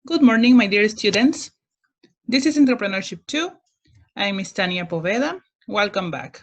Good morning, my dear students. This is Entrepreneurship 2. I'm Miss Tania Poveda. Welcome back.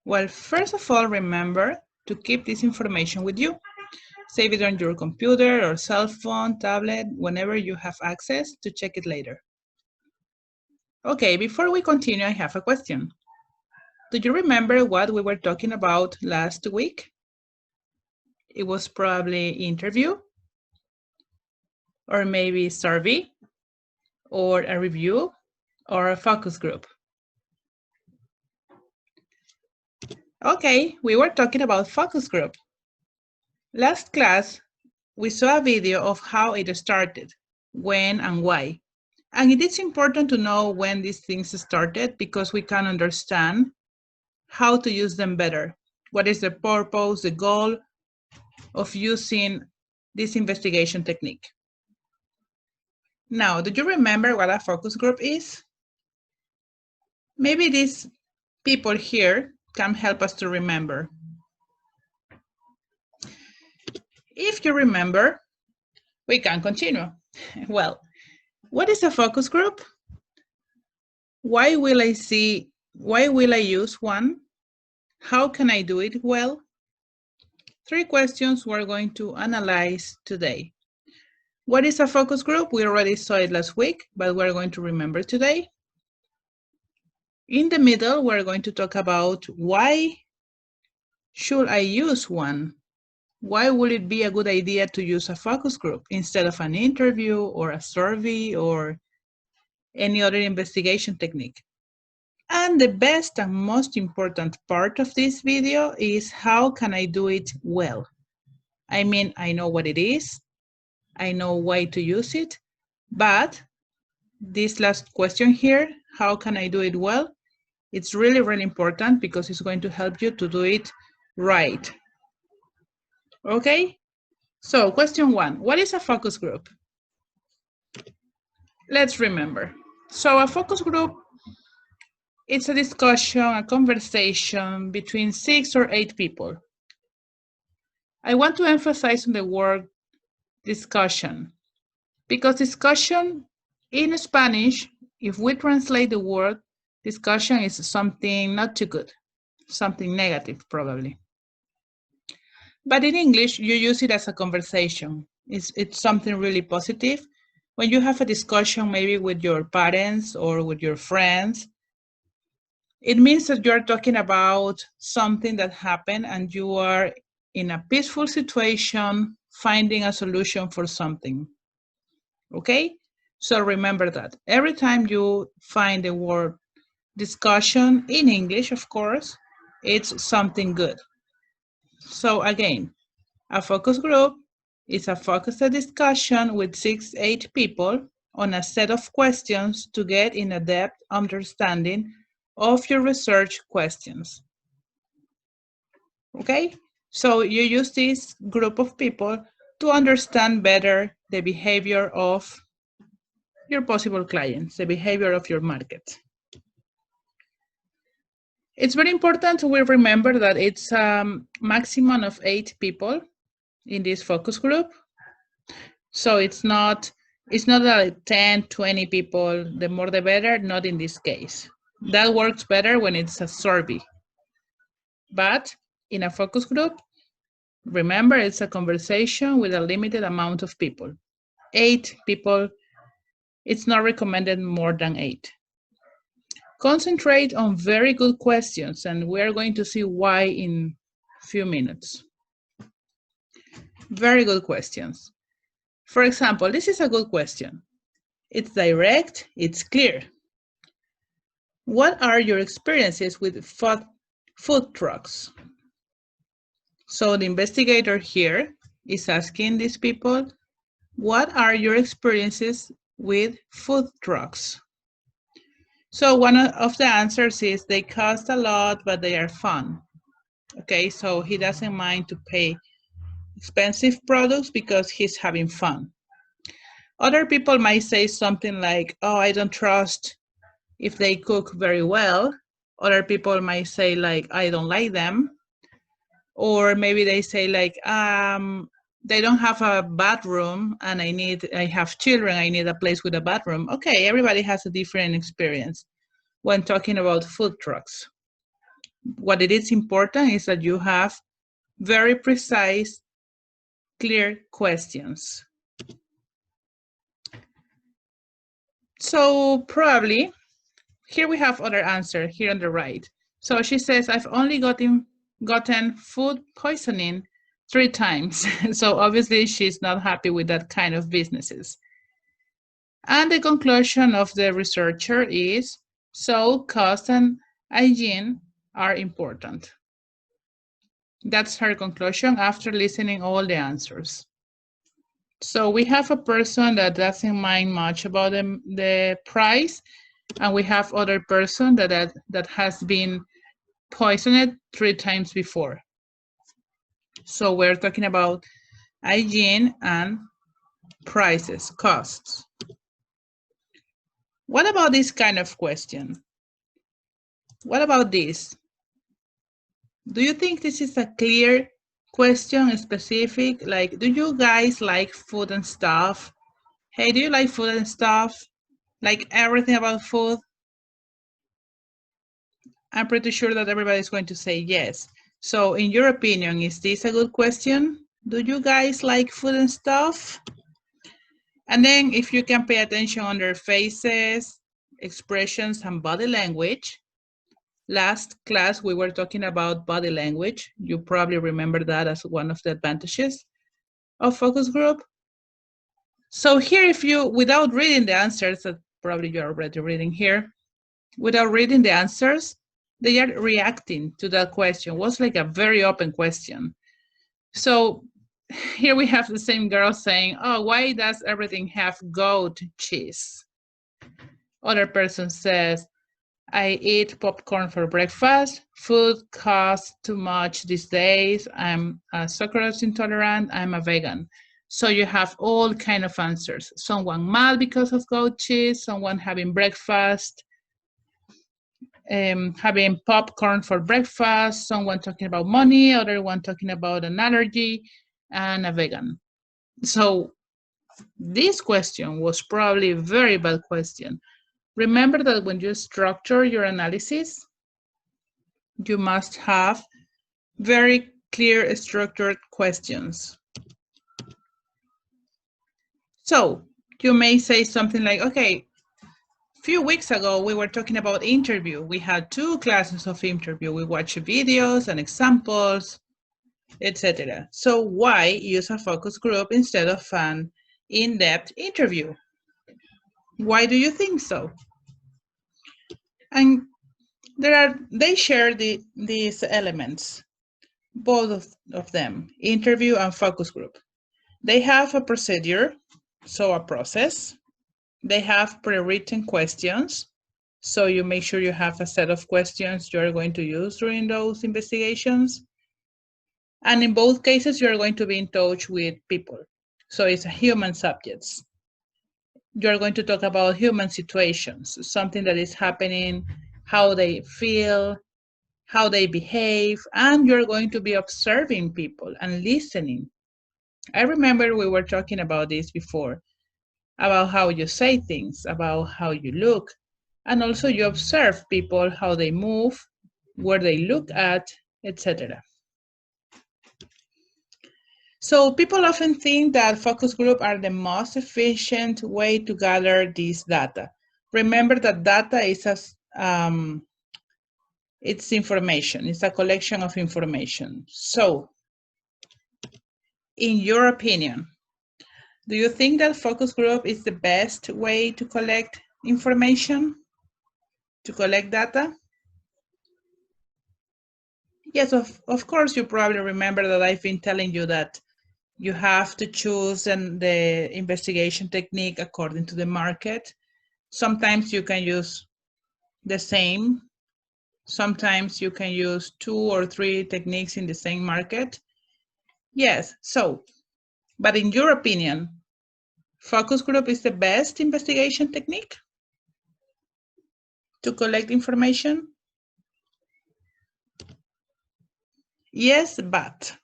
Well, first of all, remember to keep this information with you. Save it on your computer or cell phone, tablet, whenever you have access to check it later. Okay, before we continue, I have a question. Do you remember what we were talking about last week? It was probably interview, or maybe survey, or a review, or a focus group. Okay, we were talking about focus group. Last class, we saw a video of how it started, when and why. And it is important to know when these things started because we can understand how to use them better. What is the purpose, the goal of using this investigation technique? Now, do you remember what a focus group is? Maybe these people here can help us to remember. If you remember, we can continue. Well, what is a focus group? Why will I use one? How can I do it well? 3 questions we're going to analyze today. What is a focus group? We already saw it last week, but we're going to remember today. In the middle, we're going to talk about why should I use one? Why would it be a good idea to use a focus group instead of an interview or a survey or any other investigation technique? And the best and most important part of this video is how can I do it well? I mean, I know what it is, I know why to use it, but this last question here, how can I do it well? It's really, really important because it's going to help you to do it right. Okay? So question 1, what is a focus group? Let's remember. So a focus group, it's a discussion, a conversation between 6 or 8 people. I want to emphasize on the word discussion, because discussion in Spanish, if we translate the word, discussion is something not too good, something negative probably. But in English, you use it as a conversation. It's something really positive. When you have a discussion maybe with your parents or with your friends, it means that you're talking about something that happened and you are in a peaceful situation, finding a solution for something. Okay? So remember that. Every time you find the word discussion in English, of course, it's something good. So again, a focus group is a focused discussion with 6-8 people on a set of questions to get in a depth understanding of your research questions. Okay? So you use this group of people to understand better the behavior of your possible clients, the behavior of your market. It's very important to remember that it's a maximum of 8 people in this focus group. So it's not like 10, 20 people, the more the better, not in this case. That works better when it's a survey. But in a focus group, remember it's a conversation with a limited amount of people. 8 people, it's not recommended more than 8. Concentrate on very good questions, and we're going to see why in a few minutes. Very good questions. For example, this is a good question. It's direct, it's clear. What are your experiences with food trucks? So the investigator here is asking these people, what are your experiences with food trucks? So one of the answers is they cost a lot, but they are fun. Okay, so he doesn't mind to pay expensive products because he's having fun. Other people might say something like, oh, I don't trust if they cook very well. Other people might say like, I don't like them. Or maybe they say like, they don't have a bathroom and I have children, I need a place with a bathroom. Okay, everybody has a different experience when talking about food trucks. What it is important is that you have very precise, clear questions. So probably, here we have other answer here on the right. So she says, I've only gotten food poisoning 3 times. So obviously she's not happy with that kind of businesses. And the conclusion of the researcher is, so cost and hygiene are important. That's her conclusion after listening all the answers. So we have a person that doesn't mind much about the price, and we have other person that has been poisoned 3 times before. So we're talking about hygiene and prices, costs. What about this kind of question? What about this? Do you think this is a clear question, specific? Like, do you guys like food and stuff? Hey, do you like food and stuff? Like everything about food? I'm pretty sure that everybody's going to say yes. So in your opinion, is this a good question? Do you guys like food and stuff? And then if you can pay attention on their faces, expressions, and body language. Last class, we were talking about body language. You probably remember that as one of the advantages of focus group. So here, if you, without reading the answers, that probably you're already reading here, without reading the answers, they are reacting to that question. It was like a very open question. So here we have the same girl saying, oh, why does everything have goat cheese? Other person says, I eat popcorn for breakfast. Food costs too much these days. I'm a sucrose intolerant. I'm a vegan. So you have all kind of answers. Someone mad because of goat cheese, someone having breakfast, having popcorn for breakfast, someone talking about money, other one talking about an allergy, and a vegan. So this question was probably a very bad question. Remember that when you structure your analysis, you must have very clear structured questions. So you may say something like, okay, a few weeks ago, we were talking about interview. We had 2 classes of interview. We watched videos and examples, etc. So why use a focus group instead of an in-depth interview? Why do you think so? And they share these elements, both of them, interview and focus group. They have a procedure, so a process. They have pre-written questions, so you make sure you have a set of questions you're going to use during those investigations. And in both cases, you're going to be in touch with people. So it's a human subjects. You're going to talk about human situations, something that is happening, how they feel, how they behave, and you're going to be observing people and listening. I remember we were talking about this before, about how you say things, about how you look, and also you observe people, how they move, where they look at, etc. So people often think that focus groups are the most efficient way to gather this data. Remember that data is it's information, it's a collection of information. So, in your opinion, do you think that focus group is the best way to collect information, to collect data? Yes, of course, you probably remember that I've been telling you that you have to choose the investigation technique according to the market. Sometimes you can use the same. Sometimes you can use 2 or 3 techniques in the same market. Yes, so, but in your opinion, focus group is the best investigation technique to collect information? Yes, but.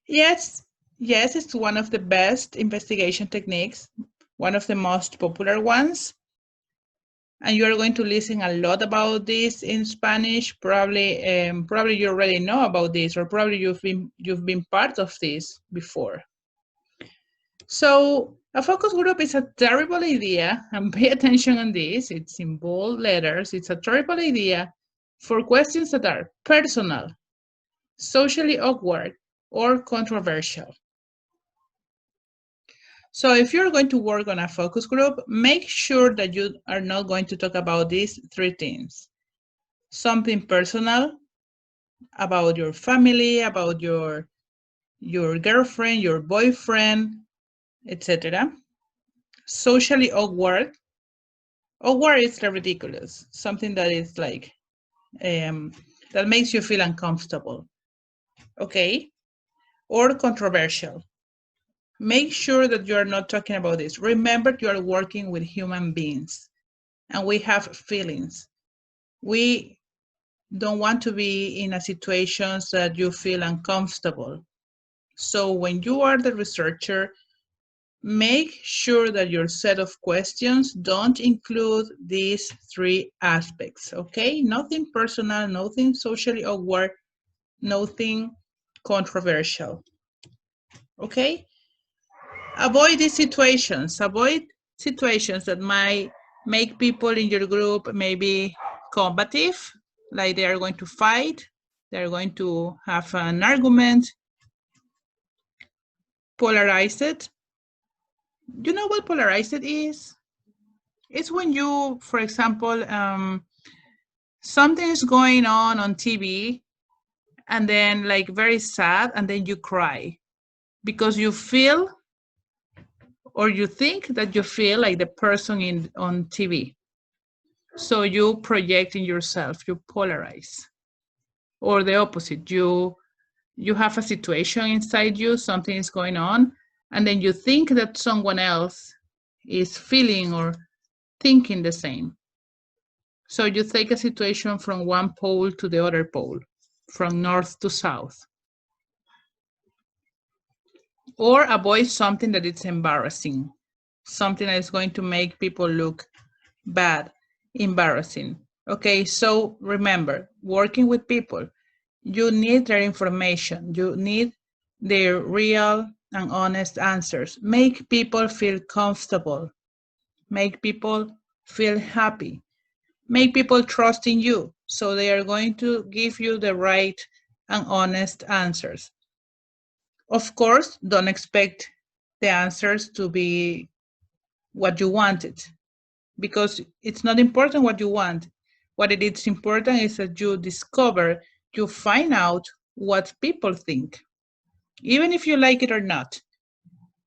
Yes, Yes, it's one of the best investigation techniques, one of the most popular ones. And you are going to listen a lot about this in Spanish. Probably you already know about this, or probably you've been part of this before. So a focus group is a terrible idea, and pay attention on this. It's in bold letters. It's a terrible idea for questions that are personal, socially awkward, or controversial. So if you're going to work on a focus group, make sure that you are not going to talk about these three things. Something personal about your family, about your girlfriend, your boyfriend, etc. Socially awkward. Awkward is ridiculous. Something that is like, that makes you feel uncomfortable. Okay? Or controversial. Make sure that you are not talking about this. Remember, you are working with human beings and we have feelings. We don't want to be in a situations that you feel uncomfortable. So when you are the researcher, make sure that your set of questions don't include these three aspects, okay? Nothing personal, nothing socially awkward, nothing controversial, okay? Avoid these situations. Avoid situations that might make people in your group maybe combative, like they are going to fight, they're going to have an argument. Polarized. You know what polarized is? It's when you, for example, something is going on TV and then like very sad and then you cry because you feel or you think that you feel like the person on TV. So you project in yourself, you polarize. Or the opposite, you have a situation inside you, something is going on, and then you think that someone else is feeling or thinking the same. So you take a situation from one pole to the other pole, from north to south. Or avoid something that is embarrassing, something that is going to make people look bad, embarrassing. Okay, so remember, working with people, you need their information. You need their real and honest answers. Make people feel comfortable. Make people feel happy. Make people trust in you. So they are going to give you the right and honest answers. Of course, don't expect the answers to be what you wanted, because it's not important what you want. What it is important is that you discover, you find out what people think, even if you like it or not.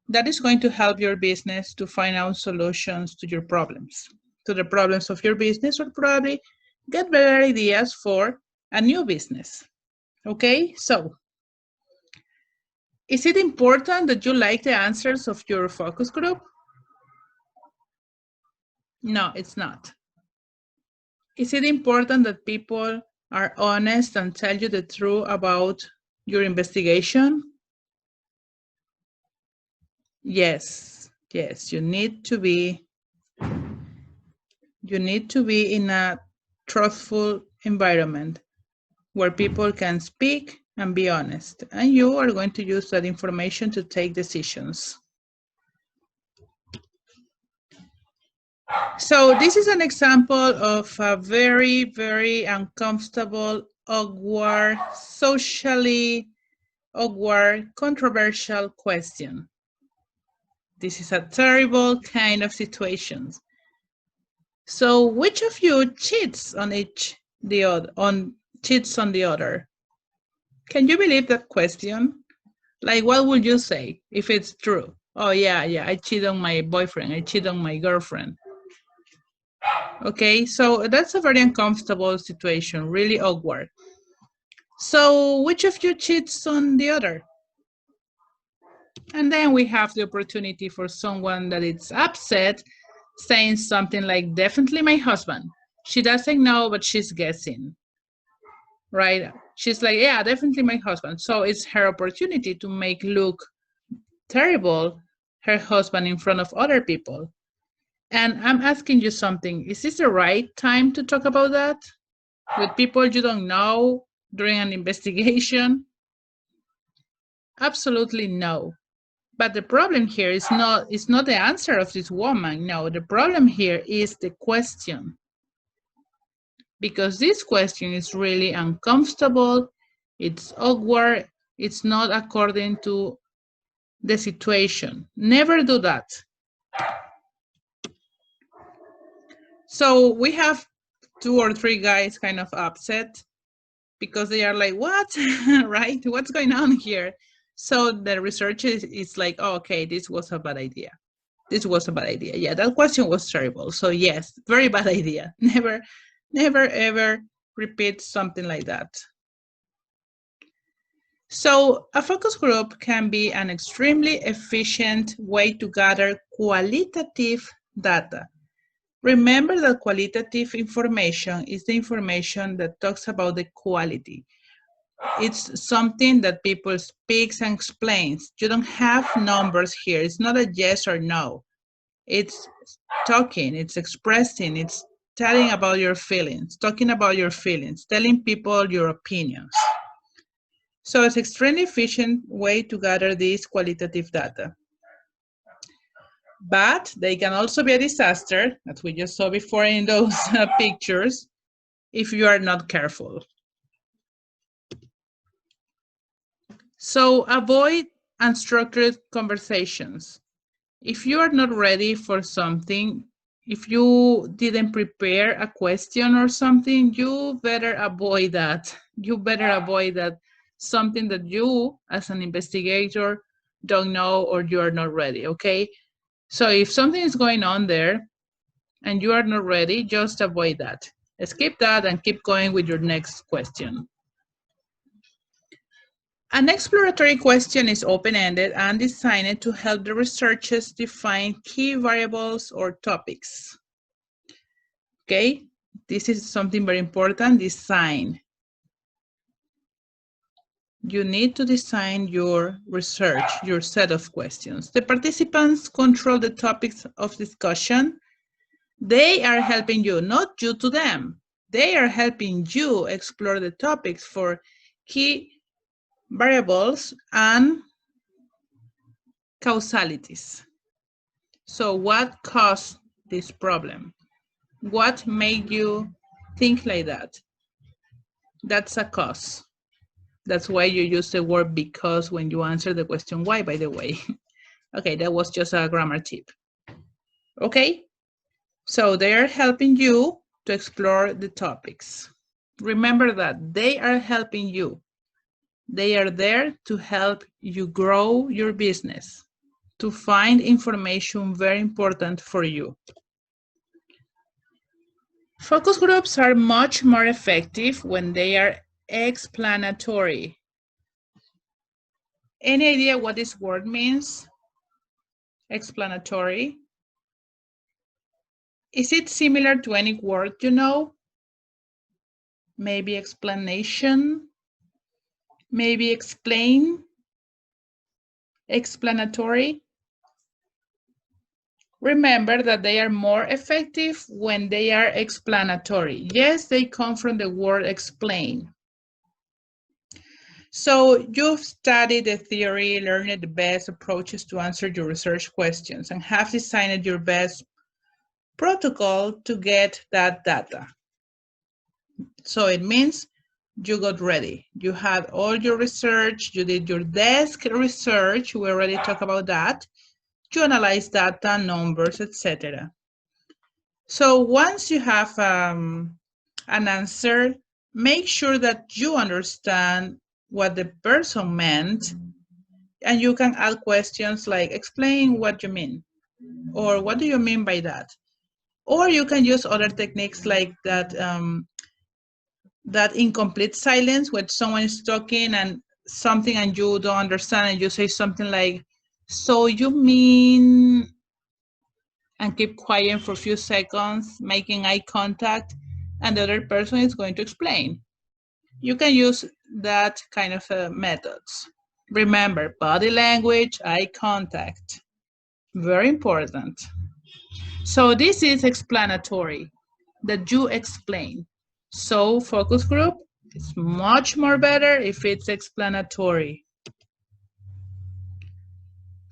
That is going to help your business to find out solutions to your problems, to the problems of your business, or probably get better ideas for a new business. Okay, so is it important that you like the answers of your focus group? No, it's not. Is it important that people are honest and tell you the truth about your investigation? Yes, yes, you need to be in a truthful environment where people can speak and be honest, and you are going to use that information to take decisions. So this is an example of a very, very uncomfortable, awkward, socially awkward, controversial question. This is a terrible kind of situation. So which of you cheats on cheats on the other? Can you believe that question? Like, what would you say if it's true? Oh yeah, I cheat on my boyfriend, I cheat on my girlfriend. Okay, so that's a very uncomfortable situation, really awkward. So which of you cheats on the other? And then we have the opportunity for someone that is upset, saying something like, definitely my husband. She doesn't know, but she's guessing, right? She's like, yeah, definitely my husband. So it's her opportunity to make look terrible her husband in front of other people. And I'm asking you something. Is this the right time to talk about that with people you don't know during an investigation? Absolutely no. But the problem here is not the answer of this woman. No, the problem here is the question. Because this question is really uncomfortable, it's awkward, it's not according to the situation. Never do that. So we have 2 or 3 guys kind of upset because they are like, what? Right? What's going on here? So the researcher is like, oh, okay, this was a bad idea. This was a bad idea. Yeah, that question was terrible. So yes, very bad idea. Never, ever repeat something like that. So a focus group can be an extremely efficient way to gather qualitative data. Remember that qualitative information is the information that talks about the quality. It's something that people speaks and explains. You don't have numbers here. It's not a yes or no. It's talking, it's expressing, it's telling about your feelings, talking about your feelings, telling people your opinions. So it's an extremely efficient way to gather this qualitative data. But they can also be a disaster, as we just saw before in those pictures, if you are not careful. So avoid unstructured conversations. If you are not ready for something, if you didn't prepare a question or something, you better avoid that. You better avoid that, something that you as an investigator don't know or you are not ready, okay? So if something is going on there and you are not ready, just avoid that. Skip that and keep going with your next question. An exploratory question is open-ended and designed to help the researchers define key variables or topics. Okay, this is something very important, design. You need to design your research, your set of questions. The participants control the topics of discussion. They are helping you, not you to them. They are helping you explore the topics for key variables and causalities. So what caused this problem? What made you think like that? That's a cause. That's why you use the word because when you answer the question why, by the way. Okay, that was just a grammar tip. Okay, so they are helping you to explore the topics. Remember that they are helping you. They are there to help you grow your business, to find information very important for you. Focus groups are much more effective when they are explanatory. Any idea what this word means? Explanatory. Is it similar to any word you know? Maybe explanation, maybe explain, explanatory. Remember that they are more effective when they are explanatory. Yes, they come from the word explain. So you've studied the theory, learned the best approaches to answer your research questions, and have designed your best protocol to get that data. So it means you got ready. You had all your research, you did your desk research, we already talked about that. You analyze data, numbers, etc. So once you have an answer, make sure that you understand what the person meant, and you can add questions like, explain what you mean, or what do you mean by that? Or you can use other techniques like that, that incomplete silence when someone is talking and something and you don't understand and you say something like, so you mean, and keep quiet for a few seconds, making eye contact, and the other person is going to explain. You can use that kind of methods. Remember, body language, eye contact. Very important. So this is explanatory, that you explain. So focus group is much more better if it's explanatory.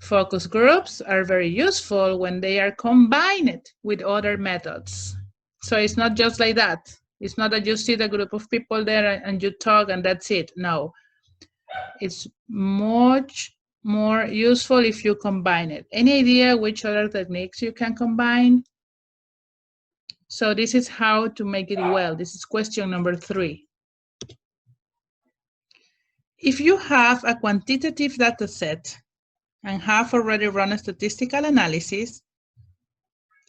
Focus groups are very useful when they are combined with other methods. So it's not just like that. It's not that you see the group of people there and you talk and that's it. No, it's much more useful if you combine it. Any idea which other techniques you can combine? So this is how to make it well. This is question number 3. If you have a quantitative data set and have already run a statistical analysis,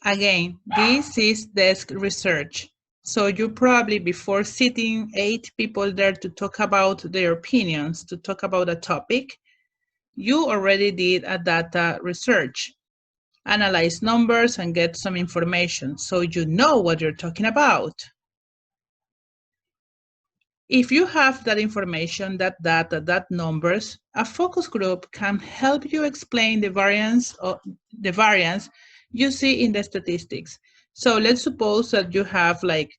again, this is desk research. So you probably, before sitting 8 people there to talk about their opinions, to talk about a topic, you already did a data research, analyze numbers and get some information, so you know what you're talking about. If you have that information, that data, that numbers, a focus group can help you explain the variance you see in the statistics. So let's suppose that you have like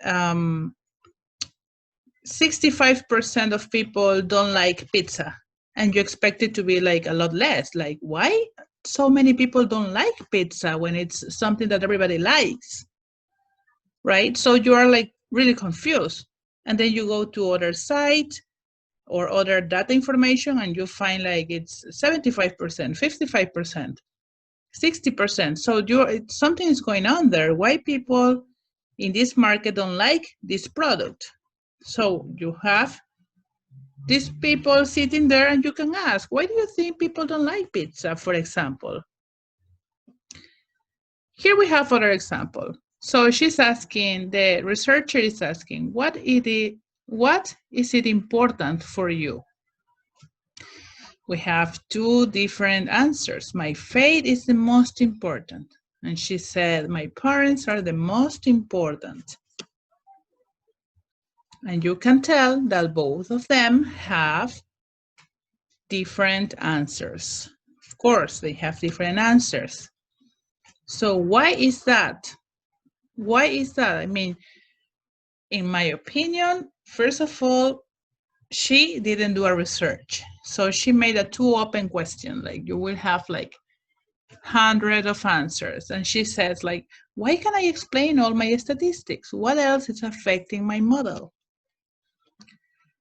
65% of people don't like pizza, and you expect it to be like a lot less. Like, why so many people don't like pizza when it's something that everybody likes, right? So you are like really confused. And then you go to other site or other data information and you find like it's 75%, 55%, 60%. So something is going on there. Why people in this market don't like this product? So you have these people sitting there and you can ask, why do you think people don't like pizza, for example? Here we have other example. So she's asking, the researcher is asking, what is it important for you? We have 2 different answers. My faith is the most important. And she said, my parents are the most important. And you can tell that both of them have different answers. Of course, they have different answers. So why is that? Why is that? I mean, in my opinion, first of all, she didn't do a research. So she made a too open question. Like you will have like hundreds of answers. And she says like, why can I explain all my statistics? What else is affecting my model?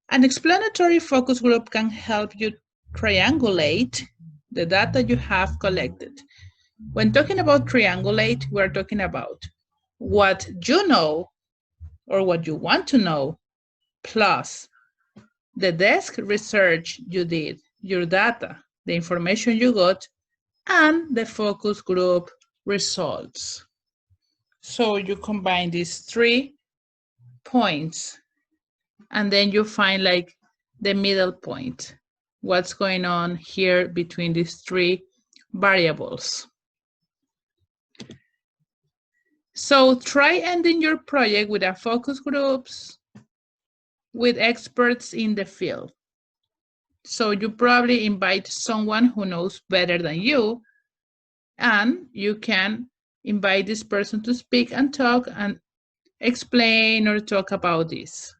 An explanatory focus group can help you triangulate the data you have collected. When talking about triangulate, we're talking about what you know or what you want to know, plus the desk research you did, your data, the information you got, and the focus group results. So you combine these 3 points, and then you find like the middle point. What's going on here between these 3 variables? So try ending your project with a focus groups with experts in the field. So you probably invite someone who knows better than you, and you can invite this person to speak and talk and explain or talk about this.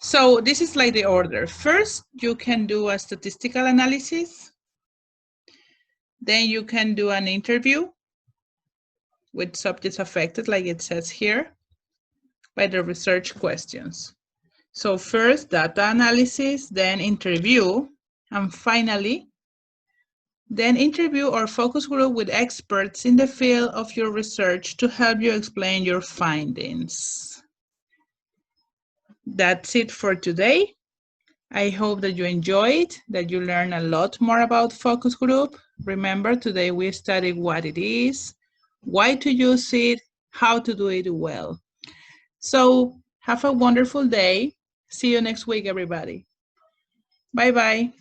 So this is like the order. First, you can do a statistical analysis. Then you can do an interview with subjects affected, like it says here, by the research questions. So first, data analysis, then interview, and finally, then interview or focus group with experts in the field of your research to help you explain your findings. That's it for today. I hope that you enjoyed, that you learned a lot more about focus group. Remember, today we studied what it is, why to use it, how to do it well. So have a wonderful day. See you next week, everybody. Bye-bye.